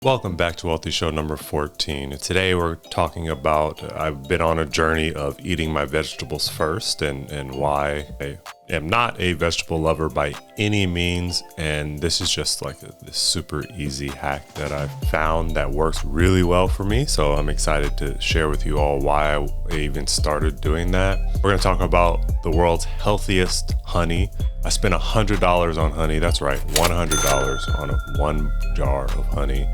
Welcome back to Whealthy Show number 14. And today we're talking about, I've been on a journey of eating my vegetables first and why I am not a vegetable lover by any means. And this is just like this super easy hack that I've found that works really well for me. So I'm excited to share with you all why I even started doing that. We're going to talk about the world's healthiest honey. I spent $100 on honey. That's right, $100 on one jar of honey.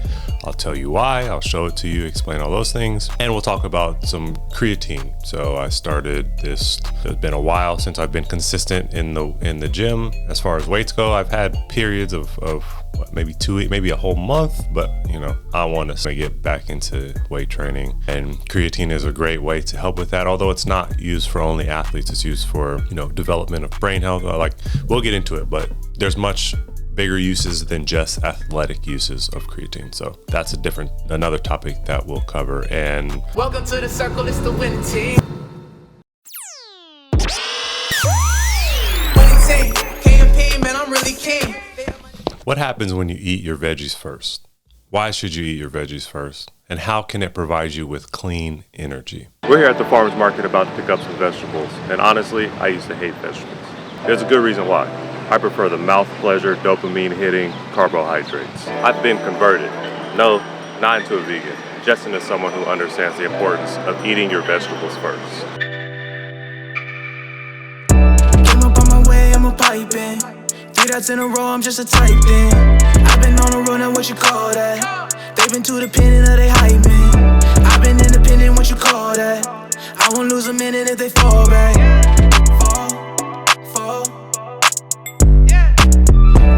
I'll tell you why, I'll show it to you, explain all those things, and we'll talk about some creatine. So I started this, it's been a while since I've been consistent in the gym. As far as weights go, I've had periods of what, maybe 2 weeks, maybe a whole month, but you know, I want to get back into weight training, and creatine is a great way to help with that. Although it's not used for only athletes, it's used for, you know, development of brain health. We'll get into it, but there's much bigger uses than just athletic uses of creatine. So that's another topic that we'll cover. And welcome to the circle, it's the winning team. Winning team, KMP, man, I'm really king. What happens when you eat your veggies first? Why should you eat your veggies first? And how can it provide you with clean energy? We're here at the farmer's market about to pick up some vegetables. And honestly, I used to hate vegetables. There's a good reason why. I prefer the mouth pleasure, dopamine hitting carbohydrates. I've been converted. No, not into a vegan, just into someone who understands the importance of eating your vegetables first. Came up on my way, I'm a piping. 3 days in a row, I'm just a type in. I've been on the road, now what you call that? They've been too dependent, or they hype me. I've been independent, what you call that? I won't lose a minute if they fall back. Fall.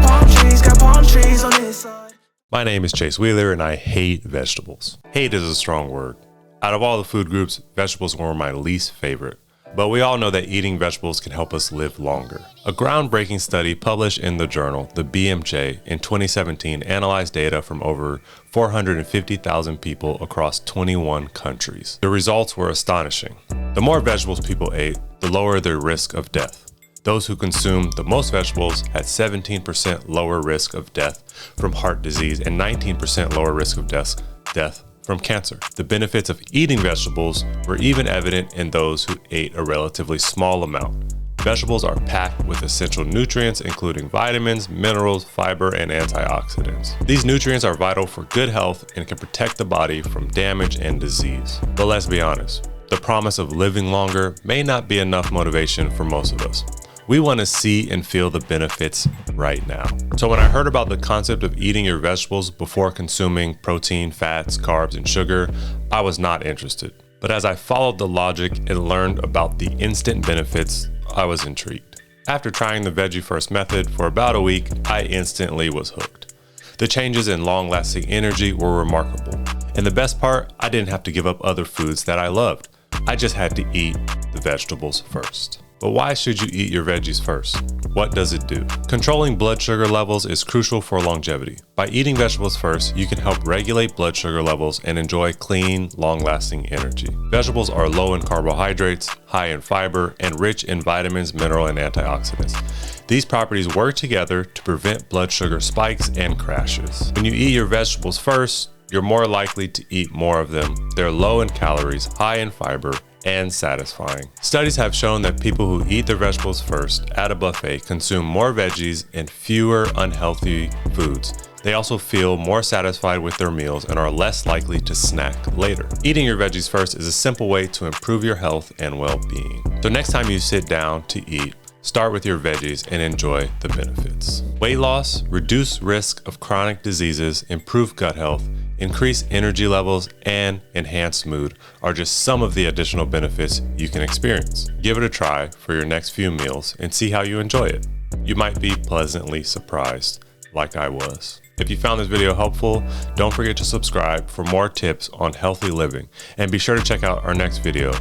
Palm trees, got palm trees on this side. My name is Chase Wheeler and I hate vegetables. Hate is a strong word. Out of all the food groups, vegetables were my least favorite. But we all know that eating vegetables can help us live longer. A groundbreaking study published in the journal, the BMJ, in 2017 analyzed data from over 450,000 people across 21 countries. The results were astonishing. The more vegetables people ate, the lower their risk of death. Those who consumed the most vegetables had 17% lower risk of death from heart disease and 19% lower risk of death from cancer. The benefits of eating vegetables were even evident in those who ate a relatively small amount. Vegetables are packed with essential nutrients, including vitamins, minerals, fiber, and antioxidants. These nutrients are vital for good health and can protect the body from damage and disease. But let's be honest, the promise of living longer may not be enough motivation for most of us. We want to see and feel the benefits right now. So when I heard about the concept of eating your vegetables before consuming protein, fats, carbs, and sugar, I was not interested. But as I followed the logic and learned about the instant benefits, I was intrigued. After trying the Veggie First method for about a week, I instantly was hooked. The changes in long-lasting energy were remarkable. And the best part, I didn't have to give up other foods that I loved. I just had to eat the vegetables first. But why should you eat your veggies first? What does it do? Controlling blood sugar levels is crucial for longevity. By eating vegetables first, you can help regulate blood sugar levels and enjoy clean, long-lasting energy. Vegetables are low in carbohydrates, high in fiber, and rich in vitamins, minerals, and antioxidants. These properties work together to prevent blood sugar spikes and crashes. When you eat your vegetables first, you're more likely to eat more of them. They're low in calories, high in fiber, and satisfying. Studies have shown that people who eat their vegetables first at a buffet consume more veggies and fewer unhealthy foods. They also feel more satisfied with their meals and are less likely to snack later. Eating your veggies first is a simple way to improve your health and well-being. So next time you sit down to eat, start with your veggies and enjoy the benefits. Weight loss, reduced risk of chronic diseases, improved gut health, increased energy levels, and enhanced mood are just some of the additional benefits you can experience. Give it a try for your next few meals and see how you enjoy it. You might be pleasantly surprised, like I was. If you found this video helpful, don't forget to subscribe for more tips on healthy living, and be sure to check out our next video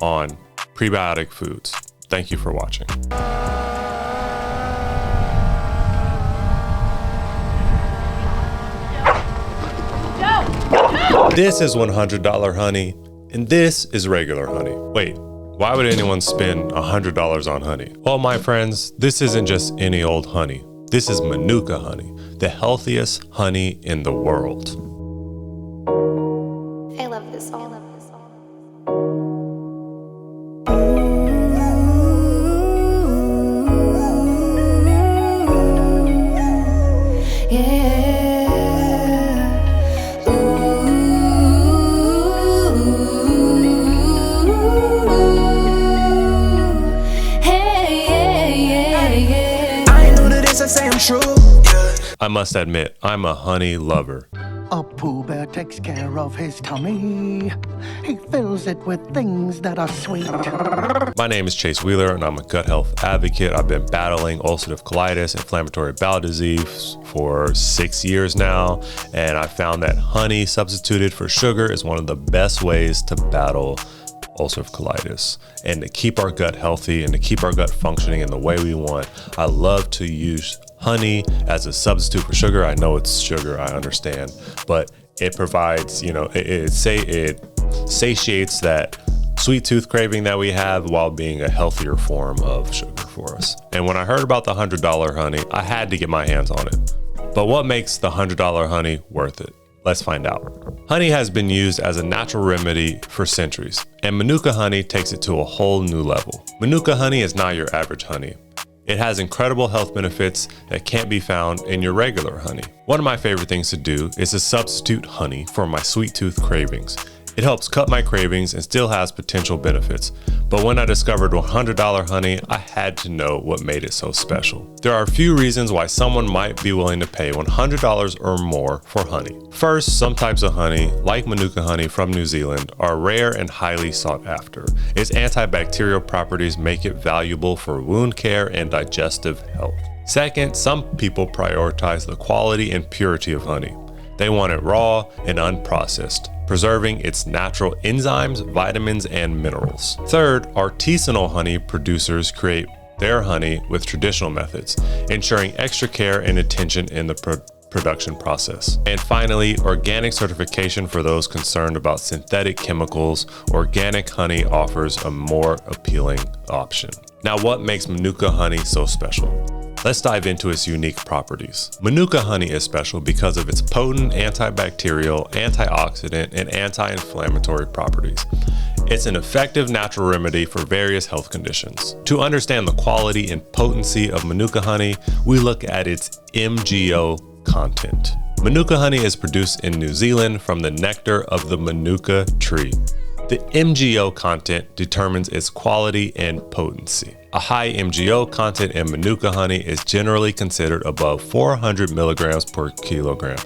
on prebiotic foods. Thank you for watching. This is $100 honey, and this is regular honey. Wait, why would anyone spend $100 on honey? Well, my friends, this isn't just any old honey. This is Manuka honey, the healthiest honey in the world. I must admit, I'm a honey lover. A Pooh Bear takes care of his tummy. He fills it with things that are sweet. My name is Chase Wheeler, and I'm a gut health advocate. I've been battling ulcerative colitis, inflammatory bowel disease for 6 years now, and I found that honey substituted for sugar is one of the best ways to battle ulcerative colitis and to keep our gut healthy and to keep our gut functioning in the way we want. I love to use honey as a substitute for sugar. I know it's sugar, I understand, but it provides, it satiates that sweet tooth craving that we have while being a healthier form of sugar for us. And when I heard about the $100 honey, I had to get my hands on it. But what makes the $100 honey worth it? Let's find out. Honey has been used as a natural remedy for centuries, and Manuka honey takes it to a whole new level. Manuka honey is not your average honey. It has incredible health benefits that can't be found in your regular honey. One of my favorite things to do is to substitute honey for my sweet tooth cravings. It helps cut my cravings and still has potential benefits. But when I discovered $100 honey, I had to know what made it so special. There are a few reasons why someone might be willing to pay $100 or more for honey. First, some types of honey, like Manuka honey from New Zealand, are rare and highly sought after. Its antibacterial properties make it valuable for wound care and digestive health. Second, some people prioritize the quality and purity of honey. They want it raw and unprocessed, preserving its natural enzymes, vitamins, and minerals. Third, artisanal honey producers create their honey with traditional methods, ensuring extra care and attention in the production process. And finally, organic certification for those concerned about synthetic chemicals. Organic honey offers a more appealing option. Now, what makes Manuka honey so special? Let's dive into its unique properties. Manuka honey is special because of its potent antibacterial, antioxidant, and anti-inflammatory properties. It's an effective natural remedy for various health conditions. To understand the quality and potency of Manuka honey, we look at its MGO content. Manuka honey is produced in New Zealand from the nectar of the Manuka tree. The MGO content determines its quality and potency. A high MGO content in Manuka honey is generally considered above 400 milligrams per kilogram.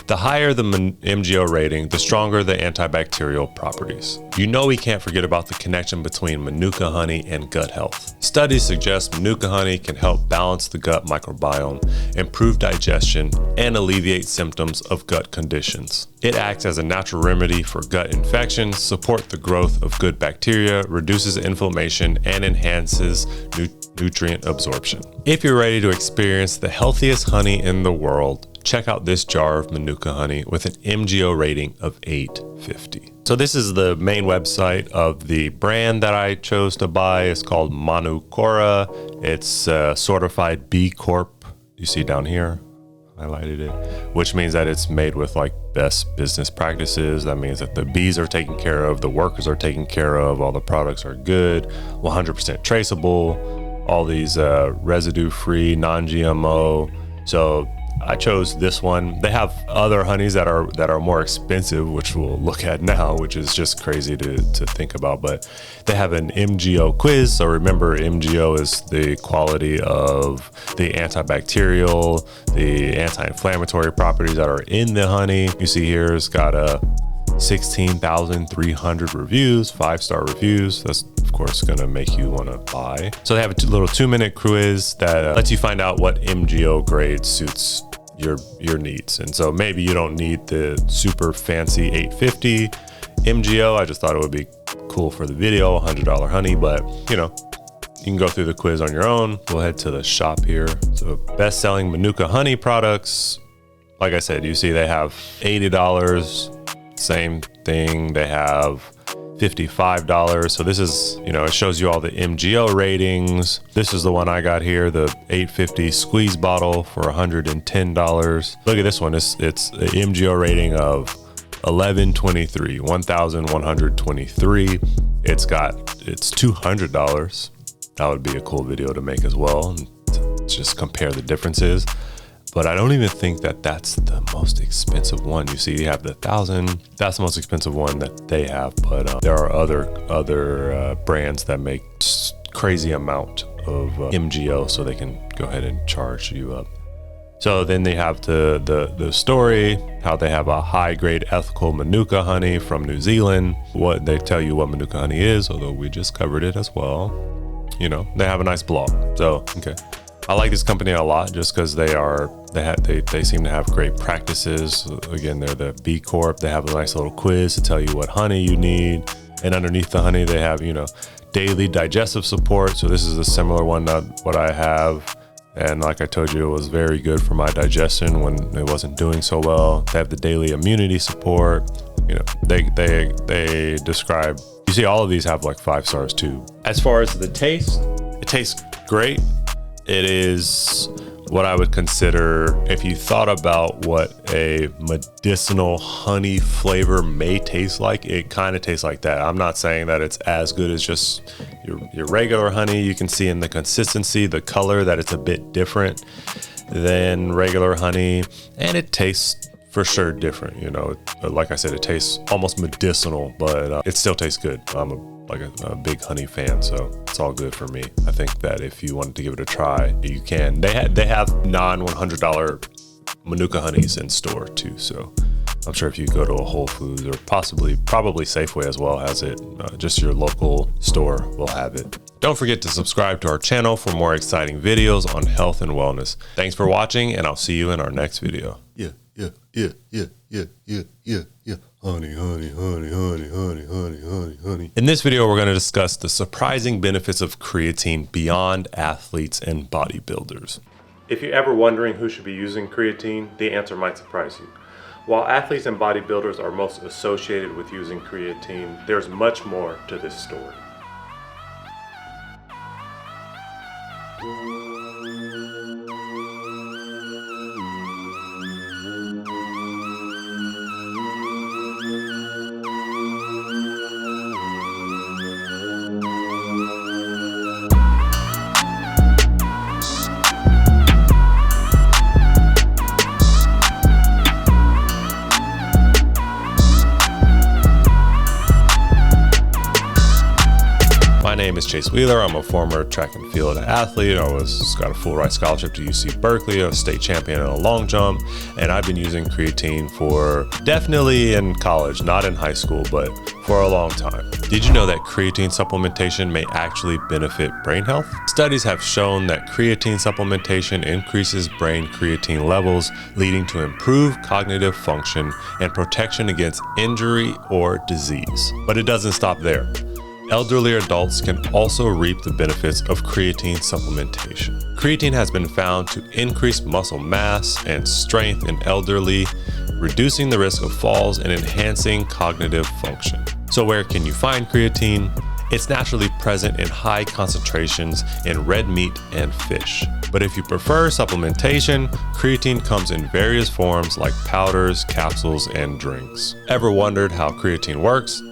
The higher the MGO rating, the stronger the antibacterial properties. You know we can't forget about the connection between Manuka honey and gut health. Studies suggest Manuka honey can help balance the gut microbiome, improve digestion, and alleviate symptoms of gut conditions. It acts as a natural remedy for gut infections, supports the growth of good bacteria, reduces inflammation, and enhances nutrient absorption. If you're ready to experience the healthiest honey in the world, check out this jar of Manuka honey with an MGO rating of 850. So this is the main website of the brand that I chose to buy. It's called Manukora. It's certified B Corp. You see down here, highlighted it, which means that it's made with like best business practices. That means that the bees are taken care of, the workers are taken care of, all the products are good, 100% traceable, all these residue-free, non-GMO. So I chose this one. They have other honeys that are more expensive, which we'll look at now, which is just crazy to think about. But they have an MGO quiz. So remember, MGO is the quality of the antibacterial, the anti-inflammatory properties that are in the honey. You see here, it's got a 16,300 reviews, 5-star reviews. That's of course going to make you want to buy. So they have a little 2-minute quiz that lets you find out what MGO grade suits your needs. And so maybe you don't need the super fancy 850 MGO. I just thought it would be cool for the video, $100 honey, but you can go through the quiz on your own. We'll head to the shop here. So best-selling Manuka honey products. Like I said, you see they have $80. Same thing, they have $55. So this is, it shows you all the MGO ratings. This is the one I got here, the 850 squeeze bottle for $110. Look at this one, it's an MGO rating of $1,123. It's $200. That would be a cool video to make as well, and to just compare the differences. But I don't even think that that's the most expensive one. You see, you have the 1,000. That's the most expensive one that they have. But there are other brands that make crazy amount of MGO, so they can go ahead and charge you up. So then they have the story, how they have a high-grade ethical Manuka honey from New Zealand. What they tell you what Manuka honey is, although we just covered it as well. You know, they have a nice blog. So, okay. I like this company a lot just because they seem to have great practices. Again, they're the B Corp. They have a nice little quiz to tell you what honey you need. And underneath the honey, they have, daily digestive support. So this is a similar one to what I have. And like I told you, it was very good for my digestion when it wasn't doing so well. They have the daily immunity support. They describe, you see all of these have like 5 stars too. As far as the taste, it tastes great. It is what I would consider, if you thought about what a medicinal honey flavor may taste like, it kind of tastes like that. I'm not saying that it's as good as just your regular honey. You can see in the consistency, the color, that it's a bit different than regular honey, and it tastes for sure different. Like I said, it tastes almost medicinal, but it still tastes good. I'm a big honey fan, so it's all good for me. I think that if you wanted to give it a try, you can. They have non-$100 Manuka honeys in store too, so I'm sure if you go to a Whole Foods or probably Safeway as well has it, just your local store will have it. Don't forget to subscribe to our channel for more exciting videos on health and wellness. Thanks for watching, and I'll see you in our next video. Yeah. Honey. In this video, we're going to discuss the surprising benefits of creatine beyond athletes and bodybuilders. If you're ever wondering who should be using creatine, the answer might surprise you. While athletes and bodybuilders are most associated with using creatine, there's much more to this story. My name is Chase Wheeler. I'm a former track and field athlete. I got a full ride scholarship to UC Berkeley, a state champion in a long jump, and I've been using creatine for definitely in college, not in high school, but for a long time. Did you know that creatine supplementation may actually benefit brain health? Studies have shown that creatine supplementation increases brain creatine levels, leading to improved cognitive function and protection against injury or disease. But it doesn't stop there. Elderly adults can also reap the benefits of creatine supplementation. Creatine has been found to increase muscle mass and strength in elderly, reducing the risk of falls and enhancing cognitive function. So where can you find creatine? It's naturally present in high concentrations in red meat and fish. But if you prefer supplementation, creatine comes in various forms like powders, capsules, and drinks. Ever wondered how creatine works?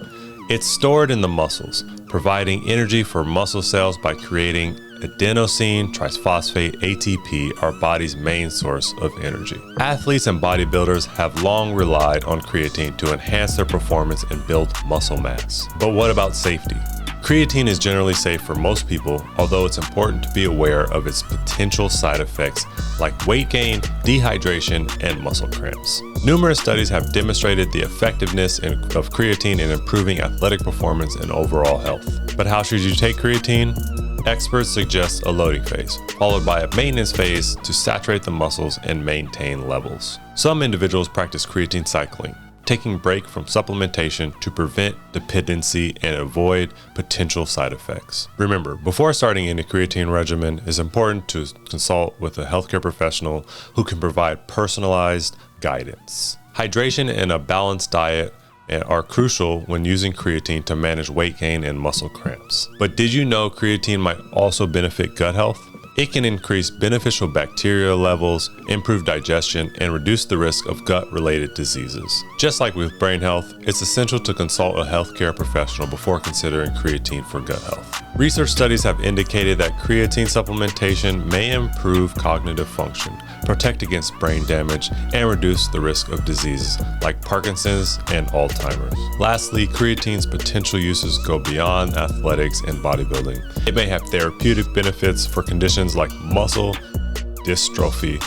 It's stored in the muscles, providing energy for muscle cells by creating adenosine triphosphate ATP, our body's main source of energy. Athletes and bodybuilders have long relied on creatine to enhance their performance and build muscle mass. But what about safety? Creatine is generally safe for most people, although it's important to be aware of its potential side effects like weight gain, dehydration, and muscle cramps. Numerous studies have demonstrated the effectiveness of creatine in improving athletic performance and overall health. But how should you take creatine? Experts suggest a loading phase, followed by a maintenance phase to saturate the muscles and maintain levels. Some individuals practice creatine cycling, taking a break from supplementation to prevent dependency and avoid potential side effects. Remember, before starting any creatine regimen, it's important to consult with a healthcare professional who can provide personalized guidance. Hydration and a balanced diet are crucial when using creatine to manage weight gain and muscle cramps. But did you know creatine might also benefit gut health? It can increase beneficial bacterial levels, improve digestion, and reduce the risk of gut-related diseases. Just like with brain health, it's essential to consult a healthcare professional before considering creatine for gut health. Research studies have indicated that creatine supplementation may improve cognitive function, protect against brain damage, and reduce the risk of diseases like Parkinson's and Alzheimer's. Lastly, creatine's potential uses go beyond athletics and bodybuilding. It may have therapeutic benefits for conditions like muscle dystrophy,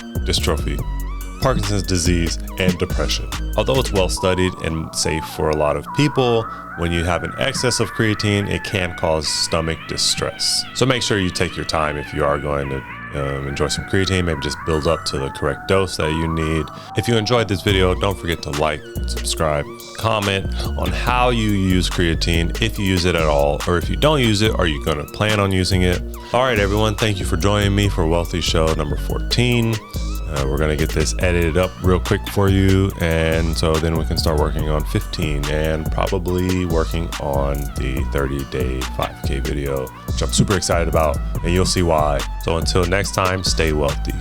Parkinson's disease, and depression. Although it's well studied and safe for a lot of people, when you have an excess of creatine, it can cause stomach distress. So make sure you take your time if you are going to enjoy some creatine. Maybe just build up to the correct dose that you need. If you enjoyed this video, don't forget to like, subscribe, comment on how you use creatine, if you use it at all, or if you don't use it, are you going to plan on using it? All right, everyone, thank you for joining me for Whealthy Show number 14. We're going to get this edited up real quick for you, and so then we can start working on 15 and probably working on the 30-day 5K video, which I'm super excited about, and you'll see why. So until next time, stay wealthy.